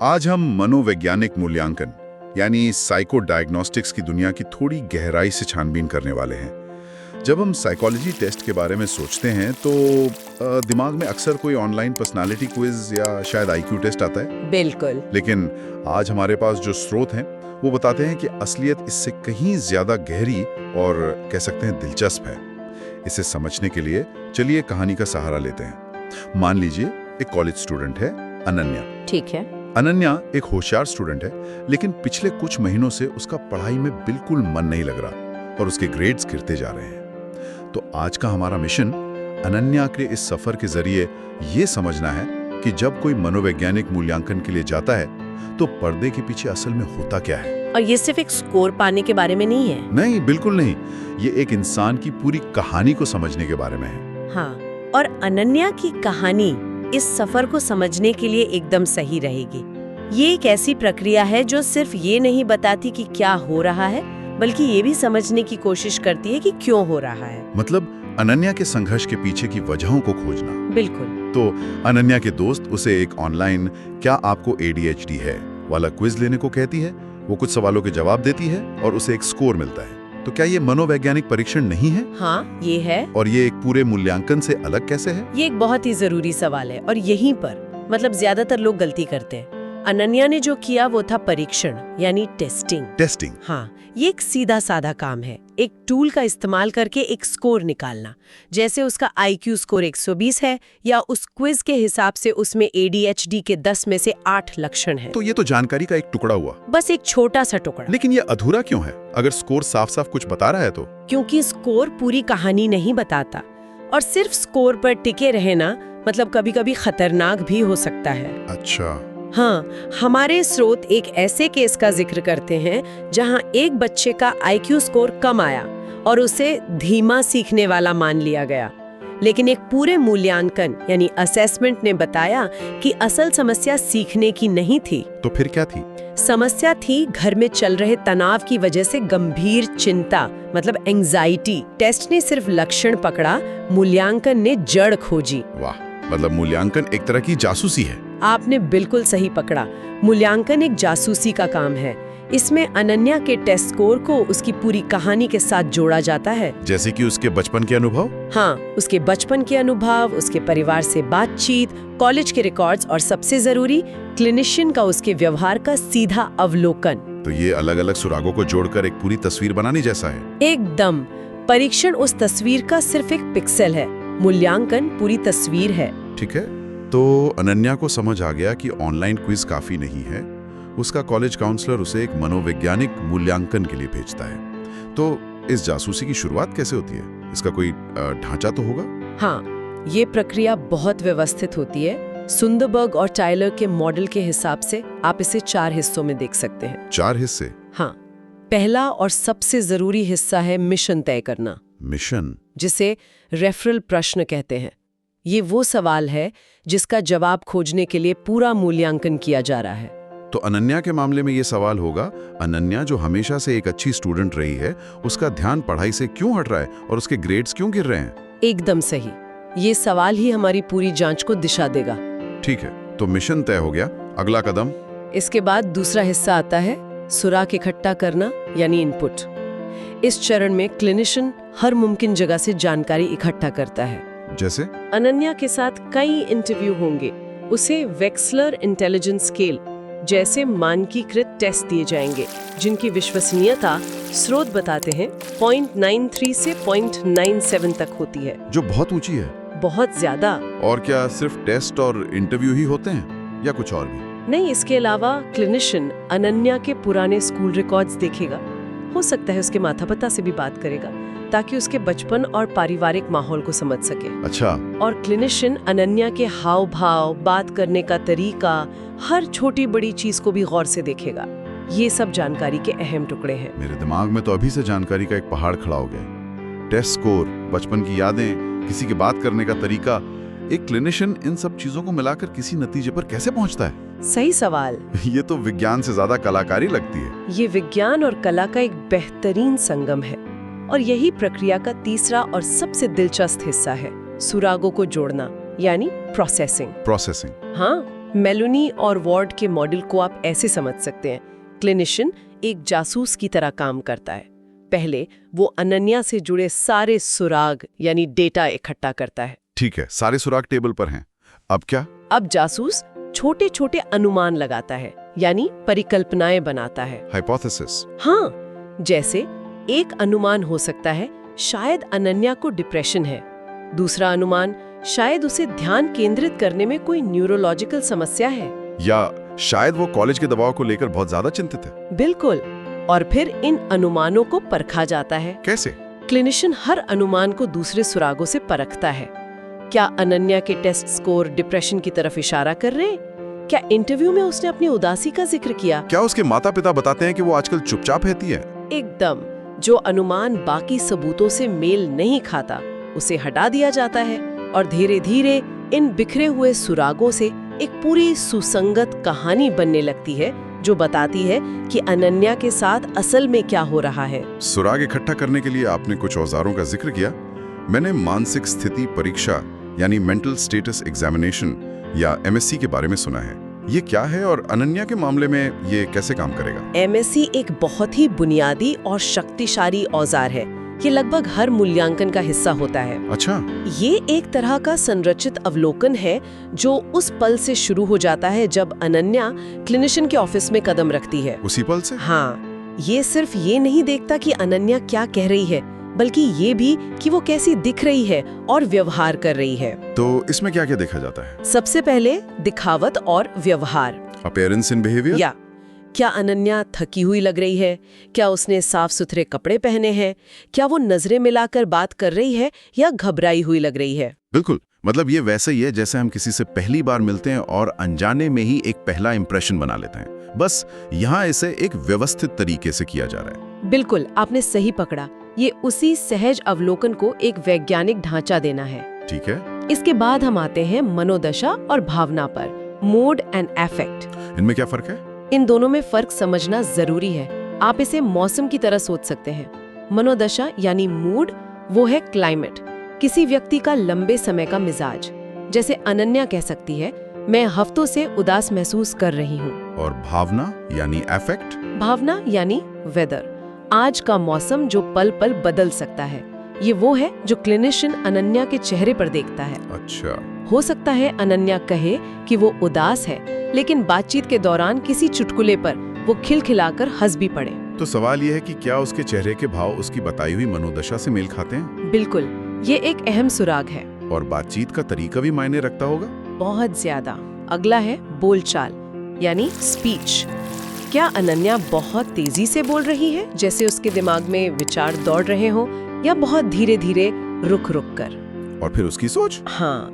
आज हम मनोवैज्ञानिक मूल्यांकन यानी साइको डायग्नोस्टिक्स की दुनिया की थोड़ी गहराई से छानबीन करने वाले हैं। जब हम साइकोलॉजी टेस्ट के बारे में सोचते हैं तो दिमाग में अक्सर कोई ऑनलाइन पर्सनालिटी क्विज या शायद आईक्यू टेस्ट आता है। बिल्कुल। लेकिन आज हमारे पास जो स्रोत हैं वो बताते हैं कि असलियत इससे कहीं ज्यादा गहरी और कह सकते हैं दिलचस्प है। इसे समझने के लिए चलिए कहानी का सहारा लेते हैं। मान लीजिए एक कॉलेज स्टूडेंट है अनन्या। ठीक है। अनन्या एक होशियार स्टूडेंट है, लेकिन पिछले कुछ महीनों से उसका पढ़ाई में बिल्कुल मन नहीं लग रहा और उसके ग्रेड्स गिरते जा रहे हैं। तो आज का हमारा मिशन अनन्या के इस सफर के जरिए ये समझना है कि जब कोई मनोवैज्ञानिक मूल्यांकन के लिए जाता है तो पर्दे के पीछे असल में होता क्या है। और ये सिर्फ एक स्कोर पाने के बारे में नहीं है। नहीं, बिल्कुल नहीं। ये एक इंसान की पूरी कहानी को समझने के बारे में है। हाँ, और अनन्या की कहानी इस सफर को समझने के लिए एकदम सही रहेगी। ये एक ऐसी प्रक्रिया है जो सिर्फ ये नहीं बताती कि क्या हो रहा है, बल्कि ये भी समझने की कोशिश करती है कि क्यों हो रहा है। मतलब अनन्या के संघर्ष के पीछे की वजहों को खोजना। बिल्कुल। तो अनन्या के दोस्त उसे एक ऑनलाइन "क्या आपको ADHD है" वाला क्विज लेने को कहती है। वो कुछ सवालों के जवाब देती है और उसे एक स्कोर मिलता है। तो क्या ये मनोवैज्ञानिक परीक्षण नहीं है? हाँ, ये है। और ये एक पूरे मूल्यांकन से अलग कैसे है? ये एक बहुत ही जरूरी सवाल है और यहीं पर ज्यादातर लोग गलती करते हैं। अनन्या ने जो किया वो था परीक्षण, यानी टेस्टिंग। हाँ, ये एक सीधा साधा काम है। एक टूल का इस्तेमाल करके एक स्कोर निकालना। जैसे उसका IQ स्कोर 120 है या उस क्विज के हिसाब से उसमें ADHD के 10 में से 8 लक्षण हैं। तो ये तो जानकारी का एक टुकड़ा हुआ। बस एक छोटा सा टुकड़ा। लेकिन ये अधूरा क्यों है? अगर स्कोर साफ साफ कुछ बता रहा है तो? क्योंकि स्कोर पूरी कहानी नहीं बताता, और सिर्फ स्कोर पर टिके रहना कभी कभी खतरनाक भी हो सकता है। अच्छा। हाँ, हमारे स्रोत एक ऐसे केस का जिक्र करते हैं जहां एक बच्चे का IQ स्कोर कम आया और उसे धीमा सीखने वाला मान लिया गया। लेकिन एक पूरे मूल्यांकन यानी असेसमेंट ने बताया कि असल समस्या सीखने की नहीं थी। तो फिर क्या थी? समस्या थी घर में चल रहे तनाव की वजह से गंभीर चिंता, एंजाइटी। टेस्ट ने सिर्फ लक्षण पकड़ा, मूल्यांकन ने जड़ खोजी। वाह, मूल्यांकन एक तरह की जासूसी है। आपने बिल्कुल सही पकड़ा। मूल्यांकन एक जासूसी का काम है। इसमें अनन्या के टेस्ट स्कोर को उसकी पूरी कहानी के साथ जोड़ा जाता है। जैसे कि उसके बचपन के अनुभव? हाँ, उसके बचपन के अनुभव, उसके परिवार से बातचीत, कॉलेज के रिकॉर्ड्स और सबसे जरूरी क्लिनिशियन का उसके व्यवहार का सीधा अवलोकन। तो ये अलग अलग सुरागों को जोड़कर एक पूरी तस्वीर बनाने जैसा है। एकदम। परीक्षण उस तस्वीर का सिर्फ एक पिक्सल है, मूल्यांकन पूरी तस्वीर है। ठीक है, तो अनन्या को समझ आ गया कि ऑनलाइन क्विज काफी नहीं है। उसका कॉलेज काउंसलर उसे एक मनोवैज्ञानिक मूल्यांकन के लिए भेजता है। तो इस जासूसी की शुरुआत कैसे होती है? इसका कोई ढांचा तो होगा? हाँ, ये प्रक्रिया बहुत व्यवस्थित होती है। सुंदरबर्ग और टायलर के मॉडल के हिसाब से आप इसे 4 हिस्सों में देख सकते हैं। 4 हिस्से? हाँ। पहला और सबसे जरूरी हिस्सा है मिशन तय करना। मिशन? जिसे रेफरल प्रश्न कहते हैं। ये वो सवाल है जिसका जवाब खोजने के लिए पूरा मूल्यांकन किया जा रहा है। तो अनन्या के मामले में ये सवाल होगा, अनन्या जो हमेशा से एक अच्छी स्टूडेंट रही है, उसका ध्यान पढ़ाई से क्यों हट रहा है और उसके ग्रेड्स क्यों गिर रहे हैं? एकदम सही। ये सवाल ही हमारी पूरी जांच को दिशा देगा। ठीक है, तो मिशन तय हो गया। अगला कदम? इसके बाद दूसरा हिस्सा आता है सुराग इकट्ठा करना, यानी इनपुट। इस चरण में क्लिनिशियन हर मुमकिन जगह से जानकारी इकट्ठा करता है। जैसे? अनन्या के साथ कई इंटरव्यू होंगे। उसे वेक्सलर इंटेलिजेंस स्केल जैसे मानकीकृत टेस्ट दिए जाएंगे, जिनकी विश्वसनीयता स्रोत बताते हैं 0.93 से 0.97 तक होती है, जो बहुत ऊंची है। बहुत ज्यादा। और क्या सिर्फ टेस्ट और इंटरव्यू ही होते हैं या कुछ और भी? नहीं, इसके अलावा क्लिनिशियन अनन्या के पुराने स्कूल रिकॉर्ड्स देखेगा। हो सकता है उसके माता पिता से भी बात करेगा ताकि उसके बचपन और पारिवारिक माहौल को समझ सके। अच्छा। और क्लिनिशियन अनन्या के हाव भाव, बात करने का तरीका, हर छोटी बड़ी चीज को भी गौर से देखेगा। ये सब जानकारी के अहम टुकड़े हैं। मेरे दिमाग में तो अभी से जानकारी का एक पहाड़ खड़ा हो गया। टेस्ट स्कोर, बचपन की यादें, किसी के बात करने का तरीका। एक क्लिनिशियन इन सब चीजों को मिलाकर किसी नतीजे पर कैसे पहुंचता है? सही सवाल। ये तो विज्ञान से ज्यादा कलाकारी लगती है। ये विज्ञान और कला का एक बेहतरीन संगम है, और यही प्रक्रिया का तीसरा और सबसे दिलचस्प हिस्सा है, सुरागों को जोड़ना, यानी प्रोसेसिंग। प्रोसेसिंग? हाँ, मेलोनी और वार्ड के मॉडल को आप ऐसे समझ सकते हैं। क्लिनिशियन एक जासूस की तरह काम करता है। पहले वो अनन्या से जुड़े सारे सुराग यानी डेटा इकट्ठा करता है। ठीक है, सारे सुराग टेबल पर हैं। अब क्या? अब जासूस छोटे छोटे अनुमान लगाता है, यानी परिकल्पनाएं बनाता है। हाइपोथेसिस। हाँ, जैसे एक अनुमान हो सकता है शायद अनन्या को डिप्रेशन है। दूसरा अनुमान शायद उसे ध्यान केंद्रित करने में कोई न्यूरोलॉजिकल समस्या है। या शायद वो कॉलेज के दबाव को लेकर बहुत ज्यादा चिंतित है। बिल्कुल। और फिर इन अनुमानों को परखा जाता है। कैसे? क्लिनिशियन हर अनुमान को दूसरे सुरागों से परखता है। क्या अनन्या के टेस्ट स्कोर डिप्रेशन की तरफ इशारा कर रहे हैं? क्या इंटरव्यू में उसने अपनी उदासी का जिक्र किया? क्या उसके माता पिता बताते हैं कि वो आजकल चुपचाप रहती है? एकदम। जो अनुमान बाकी सबूतों से मेल नहीं खाता उसे हटा दिया जाता है और धीरे धीरे इन बिखरे हुए सुरागों से एक पूरी सुसंगत कहानी बनने लगती है जो बताती है कि अनन्या के साथ असल में क्या हो रहा है। सुराग इकट्ठा करने के लिए आपने कुछ औजारों का जिक्र किया। मैंने मानसिक स्थिति परीक्षा यानी मेंटल स्टेटस एग्जामिनेशन या MSc के बारे में सुना है। ये क्या है और अनन्या के मामले में ये कैसे काम करेगा? MSc एक बहुत ही बुनियादी और शक्तिशाली औजार है। ये लगभग हर मूल्यांकन का हिस्सा होता है। अच्छा। ये एक तरह का संरचित अवलोकन है जो उस पल से शुरू हो जाता है जब अनन्या क्लिनिशियन के ऑफिस में कदम रखती है। उसी पल से? हाँ, ये सिर्फ ये नहीं देखता कि अनन्या क्या कह रही है, बल्कि ये भी कि वो कैसी दिख रही है और व्यवहार कर रही है। तो इसमें क्या क्या देखा जाता है? सबसे पहले दिखावट और व्यवहार। Appearance in behaviour? या क्या अनन्या थकी हुई लग रही है? क्या उसने साफ सुथरे कपड़े पहने हैं? क्या वो नजरें मिलाकर बात कर रही है या घबराई हुई लग रही है? बिल्कुल, मतलब ये वैसे ही है जैसे हम किसी से पहली बार मिलते हैं और अनजाने में ही एक पहला इंप्रेशन बना लेते हैं। बस यहाँ इसे एक व्यवस्थित तरीके से किया जा रहा है। बिल्कुल, आपने सही पकड़ा। ये उसी सहज अवलोकन को एक वैज्ञानिक ढांचा देना है। ठीक है। इसके बाद हम आते हैं मनोदशा और भावना पर, मूड एंड अफेक्ट। इनमें क्या फर्क है? इन दोनों में फर्क समझना जरूरी है। आप इसे मौसम की तरह सोच सकते हैं। मनोदशा यानी मूड, वो है क्लाइमेट, किसी व्यक्ति का लंबे समय का मिजाज। जैसे अनन्या कह सकती है, मैं हफ्तों से उदास महसूस कर रही हूँ। और भावना यानी अफेक्ट? भावना यानी वेदर, आज का मौसम जो पल पल बदल सकता है। ये वो है जो क्लिनिशियन अनन्या के चेहरे पर देखता है। अच्छा। हो सकता है अनन्या कहे कि वो उदास है, लेकिन बातचीत के दौरान किसी चुटकुले पर वो खिलखिलाकर हंस भी पड़े। तो सवाल ये है कि क्या उसके चेहरे के भाव उसकी बताई हुई मनोदशा से मेल खाते हैं? बिल्कुल, ये एक अहम सुराग है। और बातचीत का तरीका भी मायने रखता होगा? बहुत ज्यादा। अगला है बोलचाल यानी स्पीच। क्या अनन्या बहुत तेजी से बोल रही है, जैसे उसके दिमाग में विचार दौड़ रहे हों, या बहुत धीरे धीरे रुक रुक कर? और फिर उसकी सोच? हाँ,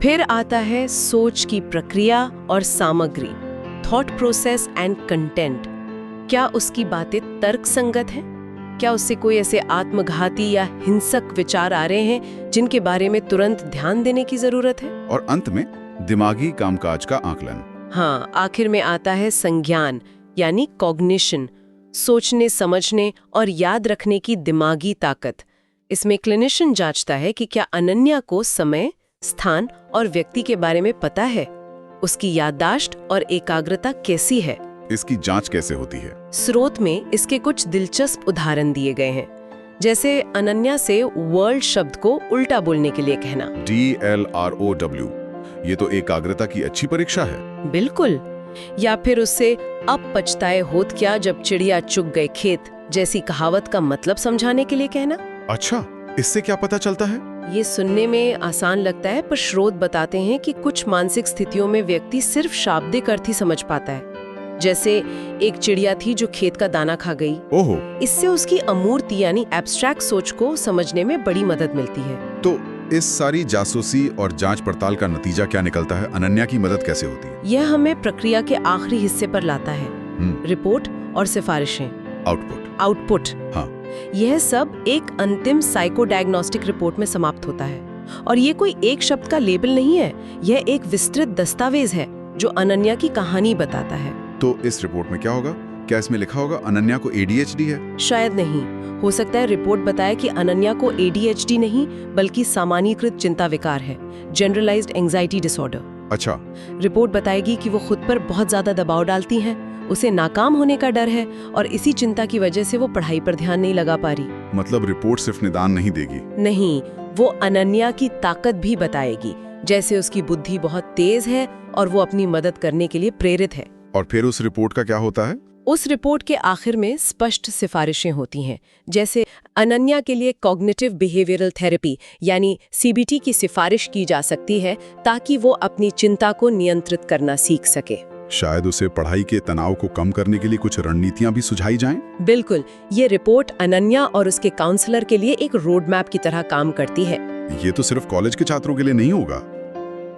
फिर आता है सोच की प्रक्रिया और सामग्री, थॉट प्रोसेस एंड कंटेंट। क्या उसकी बातें तर्क संगत हैं? क्या उससे कोई ऐसे आत्मघाती या हिंसक विचार आ रहे हैं जिनके बारे में तुरंत ध्यान देने की जरूरत है? और अंत में दिमागी कामकाज का आकलन। हाँ, आखिर में आता है संज्ञान यानी कॉग्निशन, सोचने, समझने और याद रखने की दिमागी ताकत। इसमें क्लिनिशियन जांचता है कि क्या अनन्या को समय, स्थान और व्यक्ति के बारे में पता है, उसकी याददाश्त और एकाग्रता कैसी है। इसकी जांच कैसे होती है? स्रोत में इसके कुछ दिलचस्प उदाहरण दिए गए हैं, जैसे अनन्या से वर्ल्ड शब्द को उल्टा बोलने के लिए कहना। DLROW, ये तो एकाग्रता की अच्छी परीक्षा है। बिल्कुल। या फिर उससे अब पछताए होत क्या जब चिड़िया चुग गए खेत जैसी कहावत का मतलब समझाने के लिए कहना। अच्छा, इससे क्या पता चलता है? ये सुनने में आसान लगता है, पर स्रोत बताते हैं कि कुछ मानसिक स्थितियों में व्यक्ति सिर्फ शाब्दिक अर्थ ही समझ पाता है। जैसे एक चिड़िया थी जो खेत का दाना खा गई। ओहो। इससे उसकी अमूर्ति यानी एब्स्ट्रैक्ट सोच को समझने में बड़ी मदद मिलती है। तो इस सारी जासूसी और जांच पड़ताल का नतीजा क्या निकलता है? अनन्या की मदद कैसे होती है? यह हमें प्रक्रिया के आखिरी हिस्से पर लाता है, रिपोर्ट और सिफारिशें। आउटपुट। हाँ। यह सब एक अंतिम साइकोडायग्नोस्टिक रिपोर्ट में समाप्त होता है। और ये कोई एक शब्द का लेबल नहीं है, यह एक विस्तृत दस्तावेज है जो अनन्या की कहानी बताता है। तो इस रिपोर्ट में क्या होगा? क्या इसमें लिखा होगा अनन्या को ADHD है? शायद नहीं। हो सकता है रिपोर्ट बताए कि अनन्या को ADHD नहीं बल्कि सामान्यीकृत चिंता विकार है, जनरलाइज्ड एंजाइटी डिसऑर्डर। अच्छा, रिपोर्ट बताएगी कि वो खुद पर बहुत ज्यादा दबाव डालती हैं, उसे नाकाम होने का डर है और इसी चिंता की वजह से वो पढ़ाई पर ध्यान नहीं लगा पा रही। मतलब रिपोर्ट सिर्फ निदान नहीं देगी। नहीं, वो अनन्या की ताकत भी बताएगी, जैसे उसकी बुद्धि बहुत तेज है और वो अपनी मदद करने के लिए प्रेरित है। और फिर उस रिपोर्ट का क्या होता है? उस रिपोर्ट के आखिर में स्पष्ट सिफारिशें होती हैं, जैसे अनन्या के लिए कॉग्निटिव बिहेवियरल थेरेपी यानी सीबीटी की सिफारिश की जा सकती है ताकि वो अपनी चिंता को नियंत्रित करना सीख सके। शायद उसे पढ़ाई के तनाव को कम करने के लिए कुछ रणनीतियां भी सुझाई जाएं? बिल्कुल, ये रिपोर्ट अनन्या और उसके काउंसलर के लिए एक रोड मैप की तरह काम करती है। ये तो सिर्फ कॉलेज के छात्रों के लिए नहीं होगा।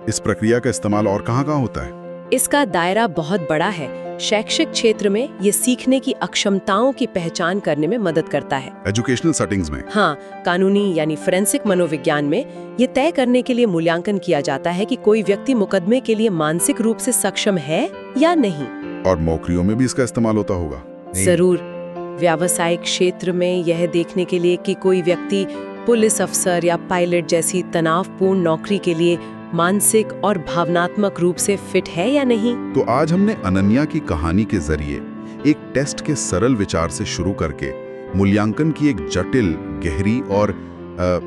इस प्रक्रिया का इस्तेमाल और कहाँ-कहाँ होता है? इसका दायरा बहुत बड़ा है। शैक्षिक क्षेत्र में ये सीखने की अक्षमताओं की पहचान करने में मदद करता है। एजुकेशनल सेटिंग्स में? हाँ, कानूनी यानी फोरेंसिक मनोविज्ञान में ये तय करने के लिए मूल्यांकन किया जाता है कि कोई व्यक्ति मुकदमे के लिए मानसिक रूप से सक्षम है या नहीं। और नौकरियों में भी इसका इस्तेमाल होता होगा? जरूर। व्यावसायिक क्षेत्र में यह देखने के लिए कि कोई व्यक्ति पुलिस अफसर या पायलट जैसी तनावपूर्ण नौकरी के लिए मानसिक और भावनात्मक रूप से फिट है या नहीं। तो आज हमने अनन्या की कहानी के जरिए एक टेस्ट के सरल विचार से शुरू करके मूल्यांकन की एक जटिल, गहरी और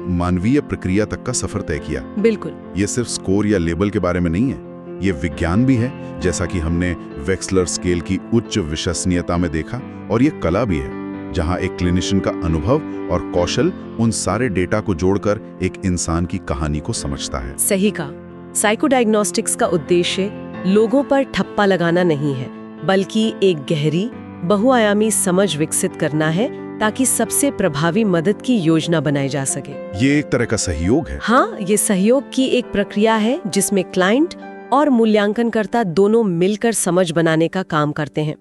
मानवीय प्रक्रिया तक का सफर तय किया। बिल्कुल। ये सिर्फ स्कोर या लेबल के बारे में नहीं है, ये विज्ञान भी है, जैसा कि हमने वेक्सलर स्केल की उच्च विश्वसनीयता में देखा, और ये कला भी है, जहां एक क्लिनिशियन का अनुभव और कौशल उन सारे डेटा को जोड़कर एक इंसान की कहानी को समझता है। सही कहा। साइकोडायग्नोस्टिक्स का उद्देश्य लोगों पर ठप्पा लगाना नहीं है, बल्कि एक गहरी, बहुआयामी समझ विकसित करना है ताकि सबसे प्रभावी मदद की योजना बनाई जा सके। ये एक तरह का सहयोग है। हाँ, ये सहयोग की एक प्रक्रिया है जिसमें क्लाइंट और मूल्यांकनकर्ता दोनों मिलकर समझ बनाने का काम करते हैं।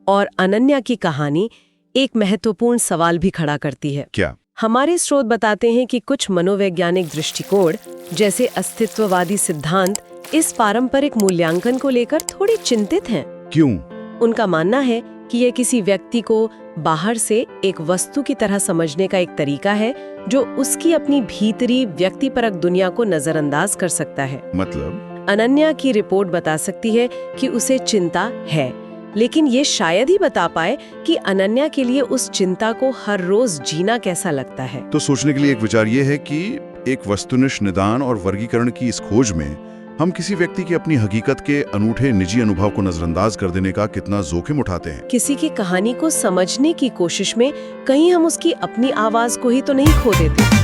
और अनन्या की कहानी एक महत्वपूर्ण सवाल भी खड़ा करती है। क्या? हमारे स्रोत बताते हैं कि कुछ मनोवैज्ञानिक दृष्टिकोण, जैसे अस्तित्ववादी सिद्धांत, इस पारंपरिक मूल्यांकन को लेकर थोड़ी चिंतित हैं। क्यों? उनका मानना है कि यह किसी व्यक्ति को बाहर से एक वस्तु की तरह समझने का एक तरीका है जो उसकी अपनी भीतरी व्यक्तिपरक दुनिया को नजरअंदाज कर सकता है। मतलब? अनन्या की रिपोर्ट बता सकती है कि उसे चिंता है, लेकिन ये शायद ही बता पाए कि अनन्या के लिए उस चिंता को हर रोज जीना कैसा लगता है। तो सोचने के लिए एक विचार ये है कि एक वस्तुनिष्ठ निदान और वर्गीकरण की इस खोज में हम किसी व्यक्ति की अपनी हकीकत के अनूठे निजी अनुभव को नजरअंदाज कर देने का कितना जोखिम उठाते हैं। किसी की कहानी को समझने की कोशिश में कहीं हम उसकी अपनी आवाज को ही तो नहीं खो देते।